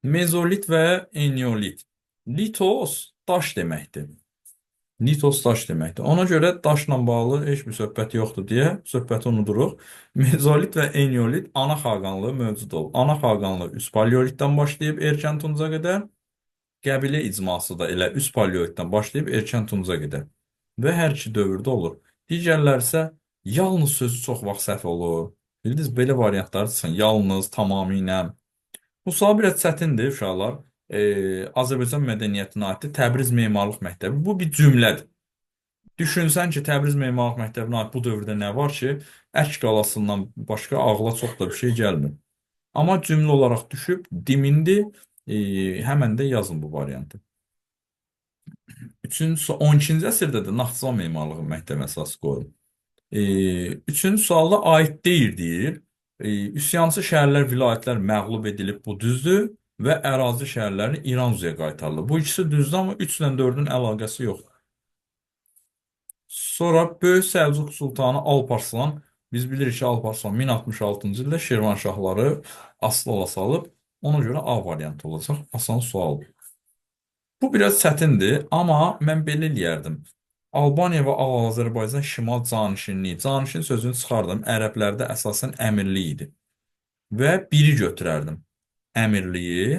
Mezolit və eneolit. Litos daş deməkdir. Litos daş deməkdir. Ona görə daşla bağlı heç bir söhbət yoxdur deyə söhbəti unuduruq. Mezolit və eneolit ana xaqanlığı mövcud olub. Ana xaqanlığı üst paleolitdən başlayıb erkən tunca qədər, qəbilə icması da elə üst paleolitdən başlayıb erkən tunca qədər və hər iki dövrdə olur. Digərləri isə yalnız sözü çox vaxt səhv olur. Bildiniz, belə variantlar çıxın. Yalnız, tamamilə. Bu sual biraz çətindir uşaqlar. Azərbaycan mədəniyyətinə aiddir. Təbriz Memarlıq Məktəbi. Bu bir cümlədir. Düşünsən ki, Təbriz Memarlıq Məktəbinə aid bu dövrdə nə var ki, Ərk qalasından başqa ağla çox da bir şey gəlmir. Amma cümlə olaraq düşüb, dimindi, həmən də yazın bu variantı. 12-ci əsrdə də Naxçıvan Memarlığı Məktəbi əsas qoyulub. Üçüncü sualda aid deyil deyir. Üsyançı şəhərlər, vilayətlər məğlub edilib, bu düzdür və ərazi şəhərlərini İran üzrə qaytarılıb. Bu ikisi düzdür, amma 3 ilə 4-ün əlaqəsi yoxdur. Sonra Böyük Səlcuq Sultanı Alparslan, biz bilirik ki, Alparslan 1066-cı ildə Şirvanşahları asılı salıb, ona görə A variantı olacaq. Asan sualdır. Bu biraz çətindir, amma mən belə eləyərdim. Albaniya və Azərbaycan şimal canişinliyi. Canişin sözünü çıxardım. Ərəblərdə əsasən əmirlik idi. Və biri götürərdim. Əmirliyi.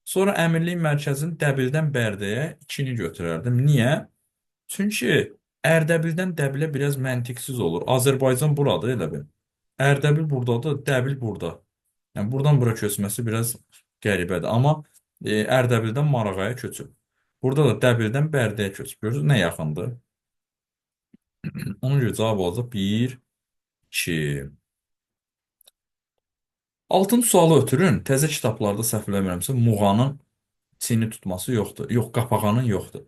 Sonra əmirliyin mərkəzini Dəbildən Bərdəyə 2-ni götürərdim. Niyə? Çünki Ərdəbildən Dəbilə biraz məntiqsiz olur. Azərbaycan buradır elə bil. Ərdəbil buradadır, Dəbil burada. Yəni buradan bura köçməsi biraz qəribədir. Amma Ərdəbildən Marağaya köçüb. Burada da Dəbildən Bərdəyə köçüb. Görürsünüz nə yaxındır? Onun görə cavab olacaq 1, 2. Altıncı sualı ötürün. Təzə kitablarda səhv eləmirəmsə, muğanın çini tutması yoxdur. Yox, qapağanın yoxdur.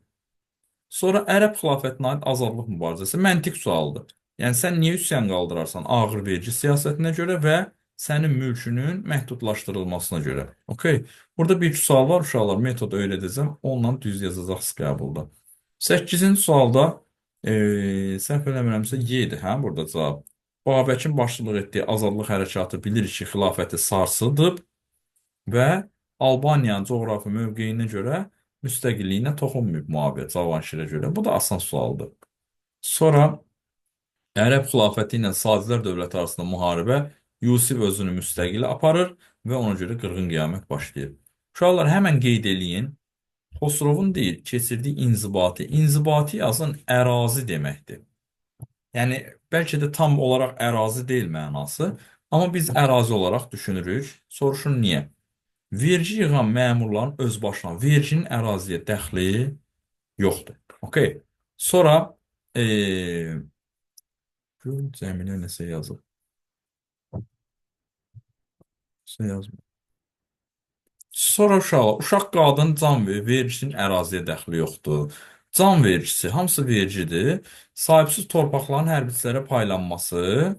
Sonra Ərəb xilafətinə aid azadlıq mübarizəsi məntiq sualdır. Yəni sən niyə üsyan qaldırarsan? Ağır vergi siyasətinə görə və sənin mülkünün məhdudlaşdırılmasına görə. Okay. Burada bir iki sual var uşaqlar. Metod öyrədəcəm. Onunla düz yazacaqsınız qəbulda. 8-ci sualda səhv eləmirəmsə Y-dir, hə? Burada cavab. Babəkin başçılıq etdiyi azadlıq hərəkatı bilirik ki, xilafəti sarsıdıb və Albaniyanın coğrafi mövqeyinə görə müstəqilliyinə toxunmayıb müharibə Cavanşirə görə. Bu da asan sualdır. Sonra Ərəb xilafəti ilə Sacilər dövləti arasında müharibə Yusif özünü müstəqil aparır və ona görə qırğın qiyamət başlayır. Uşaqlar həmən qeyd eləyin. Xosrovun deyil, keçirdiyi inzibati. İnzibati yazın ərazi deməkdir. Yəni bəlkə də tam olaraq ərazi deyil mənası, amma biz ərazi olaraq düşünürük. Soruşun niyə? Vergi yığan məmurların özbaşına verginin əraziyə dəxli yoxdur. Okay. Sonra Cəmilə nəsə yazıb. Nəsə yazmır. Sonra uşaq qadın can vergisinin əraziyə dəxli yoxdur. Can vergisi hamısı vergidir. Sahibsiz torpaqların hərbiçilərə paylanması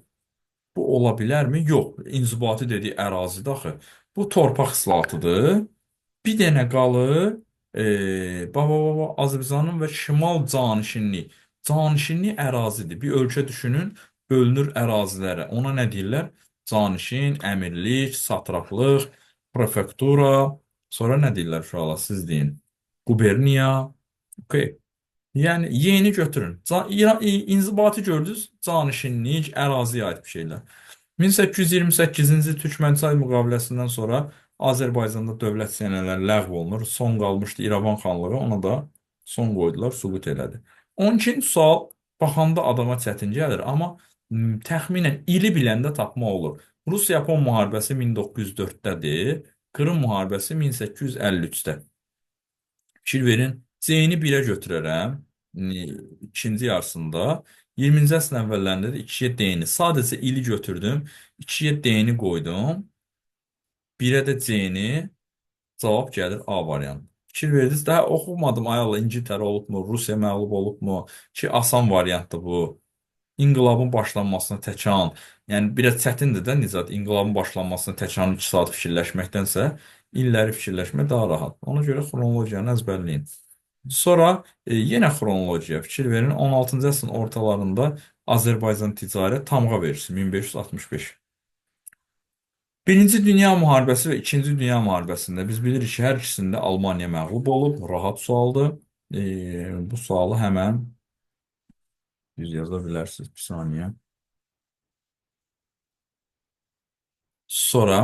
bu ola bilərmi? Yox. İnzibati dediyi ərazidə axı. Bu torpaq islahatıdır. Bir dənə qalır Azərbaycanın və şimal canişinlik. Canişinlik ərazidir. Bir ölkə düşünün, bölünür ərazilərə. Ona nə deyirlər? Canişin, əmirlik, satraplıq, prefektura. Sonra nə deyirlər uşaqlar? Siz deyin. Quberniya. Okay. Yəni yeni götürün. İnzibati gördünüz, canişinlik, əraziyə aid bir şeylər. 1828-ci Türkmənçay müqaviləsindən sonra Azərbaycanda dövlət sənələri ləğv olunur. Son qalmışdı İrəvan xanlığı, ona da son qoydular, sübut elədi. 12-ci sual baxanda adama çətin gəlir, amma təxminən ili biləndə tapma olur. Rus-Yapon müharibəsi 1904-dədir, Qırım müharibəsi 1853-də. Fikir verin, C-ni 1-ə götürərəm, ikinci yarısında. 20-ci əsrin əvvəllərində də 2-yə D-ni. Sadəcə ili götürdüm, 2-yə D-ni qoydum, 1-ə də C-ni, cavab gəlir A variantı. Fikir verdiniz, daha oxumadım, ay Allah, İngiltərə olubmu, Rusiya məğlub olubmu ki, asan variantdır bu. İnqilabın başlanmasına təkan, yəni biraz çətindir də Nicat, inqilabın başlanmasına təkan 2 saat fikirləşməkdənsə, illəri fikirləşmək daha rahat. Ona görə xronologiyanı əzbərləyin. Sonra yenə xronologiya fikir verin. 16-cı əsrin ortalarında Azərbaycan ticarət tamğa vergisi 1565. Birinci Dünya Müharibəsi və İkinci Dünya Müharibəsində biz bilirik ki, hər ikisində Almaniya məğlub olub. Rahat sualdır. Bu sualı həmən düz yaza bilərsiniz. Bir saniyə. Sonra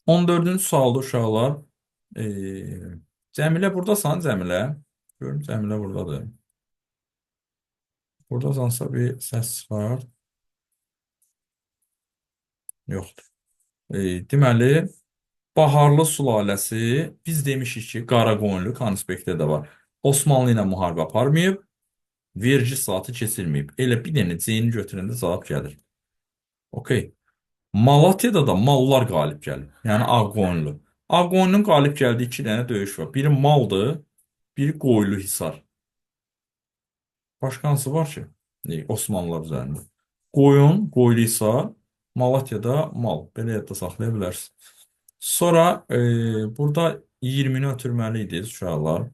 14-cü sualda uşaqlar. E, Cəmilə buradasan, Cəmilə. Görüm Cəmilə buradadır. Buradasansa bir səs çıxar. Yoxdur. Deməli, Baharlı sülaləsi biz demişik ki, Qaraqoyunlu konspektdə də var. Osmanlı ilə müharibə aparmayıb, vergi saatı keçirməyib. Elə bir dənə C-ni götürəndə cavab gəlir. Okey. Malatyada da mallar qalib gəlir. Yəni Ağqoyunlu. Ağqoyunlu'nun qalib gəldiyi iki dənə döyüş var. Biri maldır, biri Qoyulu Hisar. Başqa hansı var ki? Osmanlılar üzərində. Qoyun, Qoyulisa, Malatyada mal. Belə yadda saxlaya bilərsiniz. Sonra burada 20-ni ötürməli idiniz uşaqlar.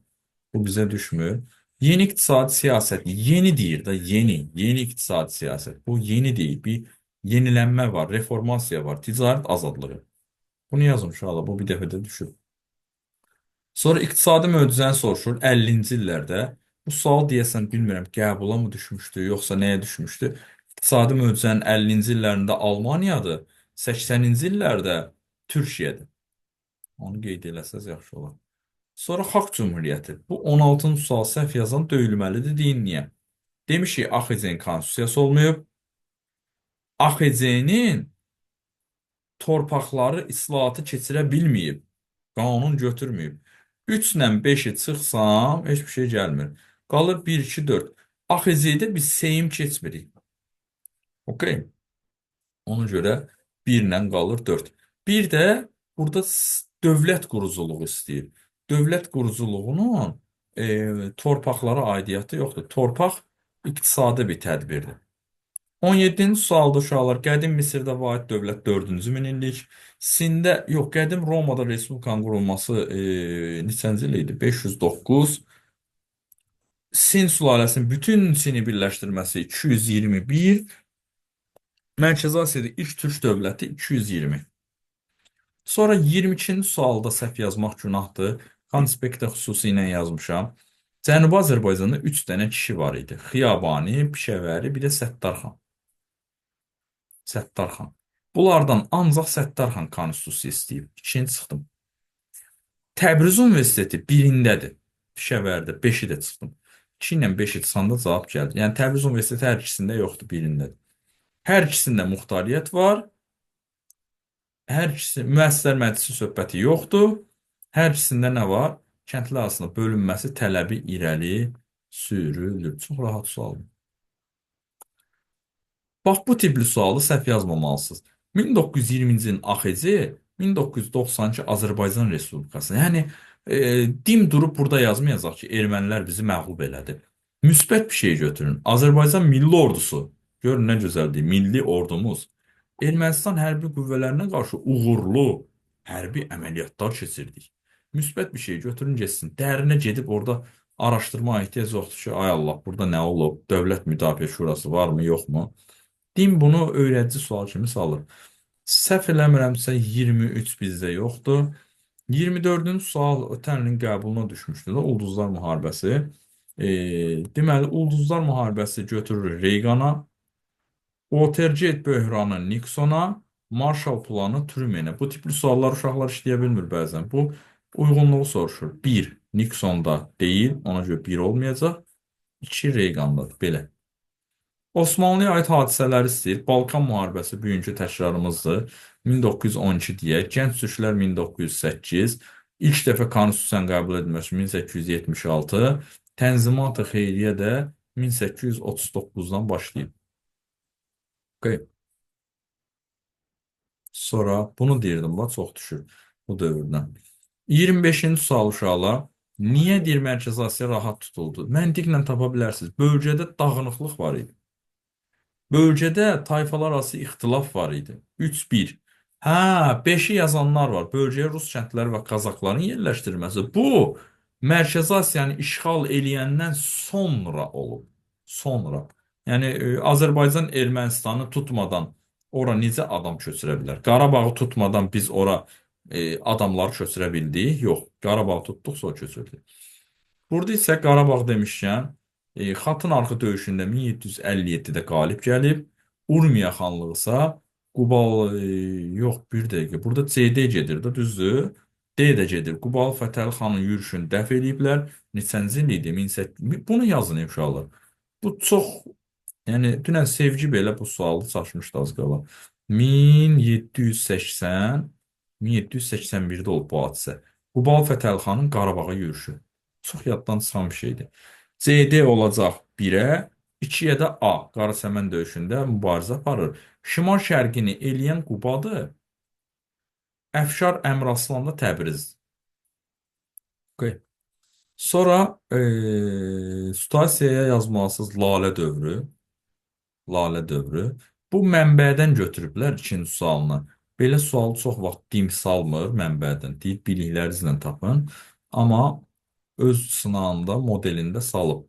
Bu bizə düşmür. Yeni iqtisadi siyasət. Yeni deyir də, yeni. Yeni iqtisadi siyasət. Bu yeni deyil. Bir yenilənmə var, reformasiya var, ticarət azadlığı. Bunu yazın uşaqlar. Bu bir dəfədə düşür. Sonra iqtisadi möcüzəni soruşur 50-ci illərdə. Bu sual deyəsən bilmirəm qəbula mı düşmüşdü, yoxsa nəyə düşmüşdü? İqtisadi möcüzənin 50-ci illərində Almaniyadır, 80-ci illərdə Türkiyədir. Onu qeyd eləsəz yaxşı olar. Sonra Xalq Cümhuriyyəti. Bu 16-cı sual səhv yazan döyülməlidir. Deyin niyə? Demişik AXC-nin konstitusiyası olmayıb. AXC-nin torpaqları islahatı keçirə bilməyib. Qanun götürməyib. 3 ilə 5-i çıxsam, heç bir şey gəlmir. Qalır 1, 2, 4. AXC-də biz seyim keçmirik. Okey. Ona görə 1 ilə qalır 4. Bir də burada dövlət quruculuğu istəyir. Dövlət quruculuğunun torpaqlara aidiyyatı yoxdur. Torpaq iqtisadi bir tədbirdir. 17-ci sualda uşaqlar, qədim Misirdə vahid dövlət 4-cü minillik, Sində, yox, qədim Romada Respublikanın qurulması neçənci il idi? 509. Sin sülaləsinin bütün Sini birləşdirməsi 221. Mərkəzi Asiyada ilk türk dövləti 220. Sonra 22-ci sualda səhv yazmaq günahdır. Konspektdə xüsusi ilə yazmışam. Cənubi Azərbaycanda 3 dənə kişi var idi. Xiyabani, Pişəvəri, bir də Səttarxan. Səttarxan. Bunlardan ancaq Səttarxan konstitusiya istəyib. İkinci çıxdım. Təbriz Universiteti birindədir. Pişəvərdə 5-i də çıxdım. 2 ilə 5-i çıxanda cavab gəldi. Yəni Təbriz Universiteti hər ikisində yoxdur, birindədir. Hər ikisində muxtariyyət var. Hər ikisi müəssislər məclisi söhbəti yoxdur. Hər ikisində nə var? Kəndlər arasında bölünməsi tələbi irəli sürülür. Çox rahat sualdır. Bax bu tipli sualı səhv yazmamalısınız. 1920-ci ilin AXC, 1992 Azərbaycan Respublikası. Yəni dim durub burada yazmayacaq ki, ermənilər bizi məğlub elədi. Müsbət bir şey götürün. Azərbaycan Milli Ordusu. Görün nə gözəldir. Milli ordumuz. Ermənistan hərbi qüvvələrinə qarşı uğurlu hərbi əməliyyatlar keçirdik. Müsbət bir şey götürün getsin. Dərinə gedib orada araşdırma ehtiyac yoxdur ki, ay Allah, burada nə olub? Dövlət Müdafiə Şurası varmı, yoxmu? Din bunu öyrədici sual kimi salır. Səhv eləmirəmsə 23 bizdə yoxdur. 24-cü sual ötən ilin qəbuluna düşmüşdü də Ulduzlar müharibəsi. Deməli, Ulduzlar müharibəsi götürür Reygana, Watergate böhranı Nixona, Marshall planı Truman'ə. Bu tipli suallar uşaqlar işləyə bilmir bəzən. Bu uyğunluğu soruşur. 1. Nixonda deyil, ona görə 1 olmayacaq. 2. Reygandadır, belə. Osmanlıya aid hadisələri istəyir. Balkan müharibəsi bugünkü təkrarımızdır. 1912 deyək. Gənc türklər 1908. İlk dəfə konstitusiyanın qəbul edilməsi 1876. Tənzimat-ı Xeyriyyə də 1839-dan başlayıb. Okay. Sonra bunu deyirdim, bax, çox düşür bu dövrdən. 25-ci sual uşaqlar. Niyə deyir Mərkəzi Asiya rahat tutuldu? Məntiqlə tapa bilərsiniz. Bölgədə dağınıqlıq var idi. Bölgədə tayfalar arası ixtilaf var idi. 3-1. Hə, 5-i yazanlar var. Bölgəyə Rus kəndləri və Qazaxların yerləşdirilməsi. Bu, Mərkəzi Asiyanı işğal eləyəndən sonra olub. Sonra. Yəni, Azərbaycan Ermənistanı tutmadan ora necə adam köçürə bilər? Qarabağı tutmadan biz ora adamları köçürə bildik? Yox. Qarabağı tutduqsa o köçürdü. Burada isə Qarabağ demişkən, Xatın arxı döyüşündə 1757-də qalib gəlib. Urmiya xanlığı isə Qubal, yox, bir dəqiqə. Burada CD gedir də, düzdür? D də gedir. Qubal Fətəli xanın yürüşünü dəf eləyiblər. Neçənci il idi? 1800. Bunu yazın uşaqlar. Bu çox, yəni dünən Sevgi belə bu sualı çaşmışdı az qala. 1780, 1781-də olub bu hadisə. Qubal Fətəlxanın Qarabağa yürüşü. Çox yaddan çıxan bir şeydir. CD olacaq 1-ə, 2-yə də A. Qarasəmən döyüşündə mübarizə aparır. Şimal şərqini eləyən Qubadır. Əfşar Əmraslan da Təbriz. Okay. Sonra Stasiyaya yazmalısınız Lalə dövrü. Lalə dövrü. Bu mənbədən götürüblər ikinci sualını. Belə sual çox vaxt dim salmır mənbədən. Deyib biliklərinizlə tapın. Amma öz sınağında, modelində salıb.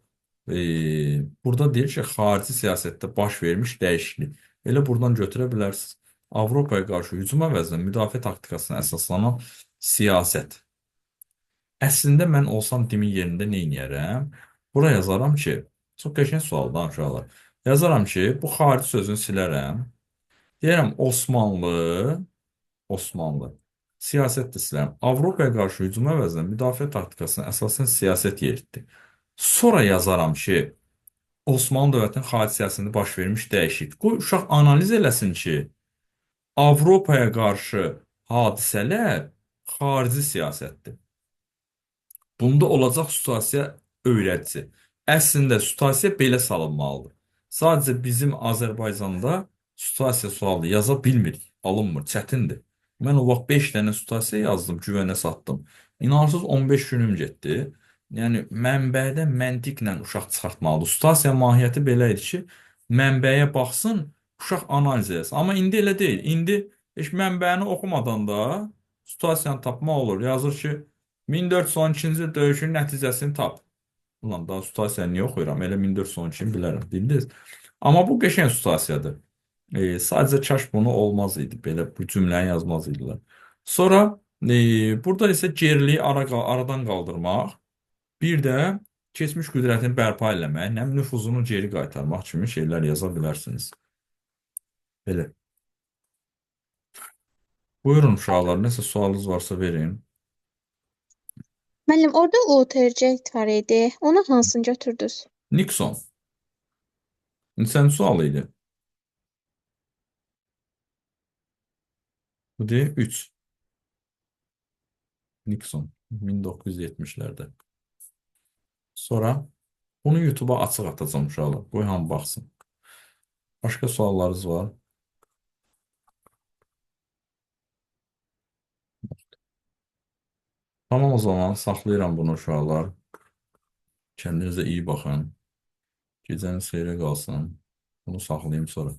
Burada deyir ki, xarici siyasətdə baş vermiş dəyişiklik. Elə buradan götürə bilərsiniz. Avropaya qarşı hücum əvəzinə müdafiə taktikasına əsaslanan siyasət. Əslində mən olsam Dimin yerində nə edərəm? Bura yazaram ki, çox qəşəng sualdan uşaqlar. Yazaram ki, bu xarici sözünü silərəm. Deyərəm Osmanlı, Osmanlı. Siyasət də silərəm. Avropaya qarşı hücum əvəzinə müdafiə taktikasına əsasən siyasət yeritdi. Sonra yazaram ki, Osmanlı dövlətinin xarici siyasətində baş vermiş dəyişiklik. Qoy uşaq analiz eləsin ki, Avropaya qarşı hadisələr xarici siyasətdir. Bunda olacaq situasiya öyrədici. Əslində situasiya belə salınmalıdır. Sadəcə bizim Azərbaycanda situasiya sualı yaza bilmirik, alınmır, çətindir. Mən o vaxt 5 dənə situasiya yazdım, güvənə satdım. İnansız 15 günüm getdi. Yəni mənbədə məntiqlə uşaq çıxartmalıdır. Situasiya mahiyyəti belə idi ki, mənbəyə baxsın, uşaq analiz etsin. Amma indi elə deyil. İndi heç mənbəni oxumadan da situasiyanı tapmaq olur. Yazır ki, 1412-ci il döyüşün nəticəsini tap. Ulan daha situasiyanı niyə oxuyuram? Elə 1412-ni bilərəm, bildiniz. Amma bu qəşəng situasiyadır. Sadəcə kaş bunu olmaz idi. Belə bu cümləni yazmaz idilər. Sonra burada isə geriliyi aradan qaldırmaq, bir də keçmiş qüdrətini bərpa eləmək, həm nüfuzunu geri qaytarmaq kimi şeylər yaza bilərsiniz. Belə. Buyurun uşaqlar, nəsə sualınız varsa verin. Müəllim, orada Utercet var idi. Onu hansını götürdünüz? Nixon. Neçənci sual idi? Bu deyil, 3. Nixon 1970'lerde. Sonra bunu YouTube'a açıq atacağım uşaqlar. Qoy hamı baxsın. Başqa suallarınız var? Tamam o zaman saxlayıram bunu uşaqlar. Kendinize iyi baxın. Gecəniz xeyrə qalsın. Bunu saxlayayım sonra.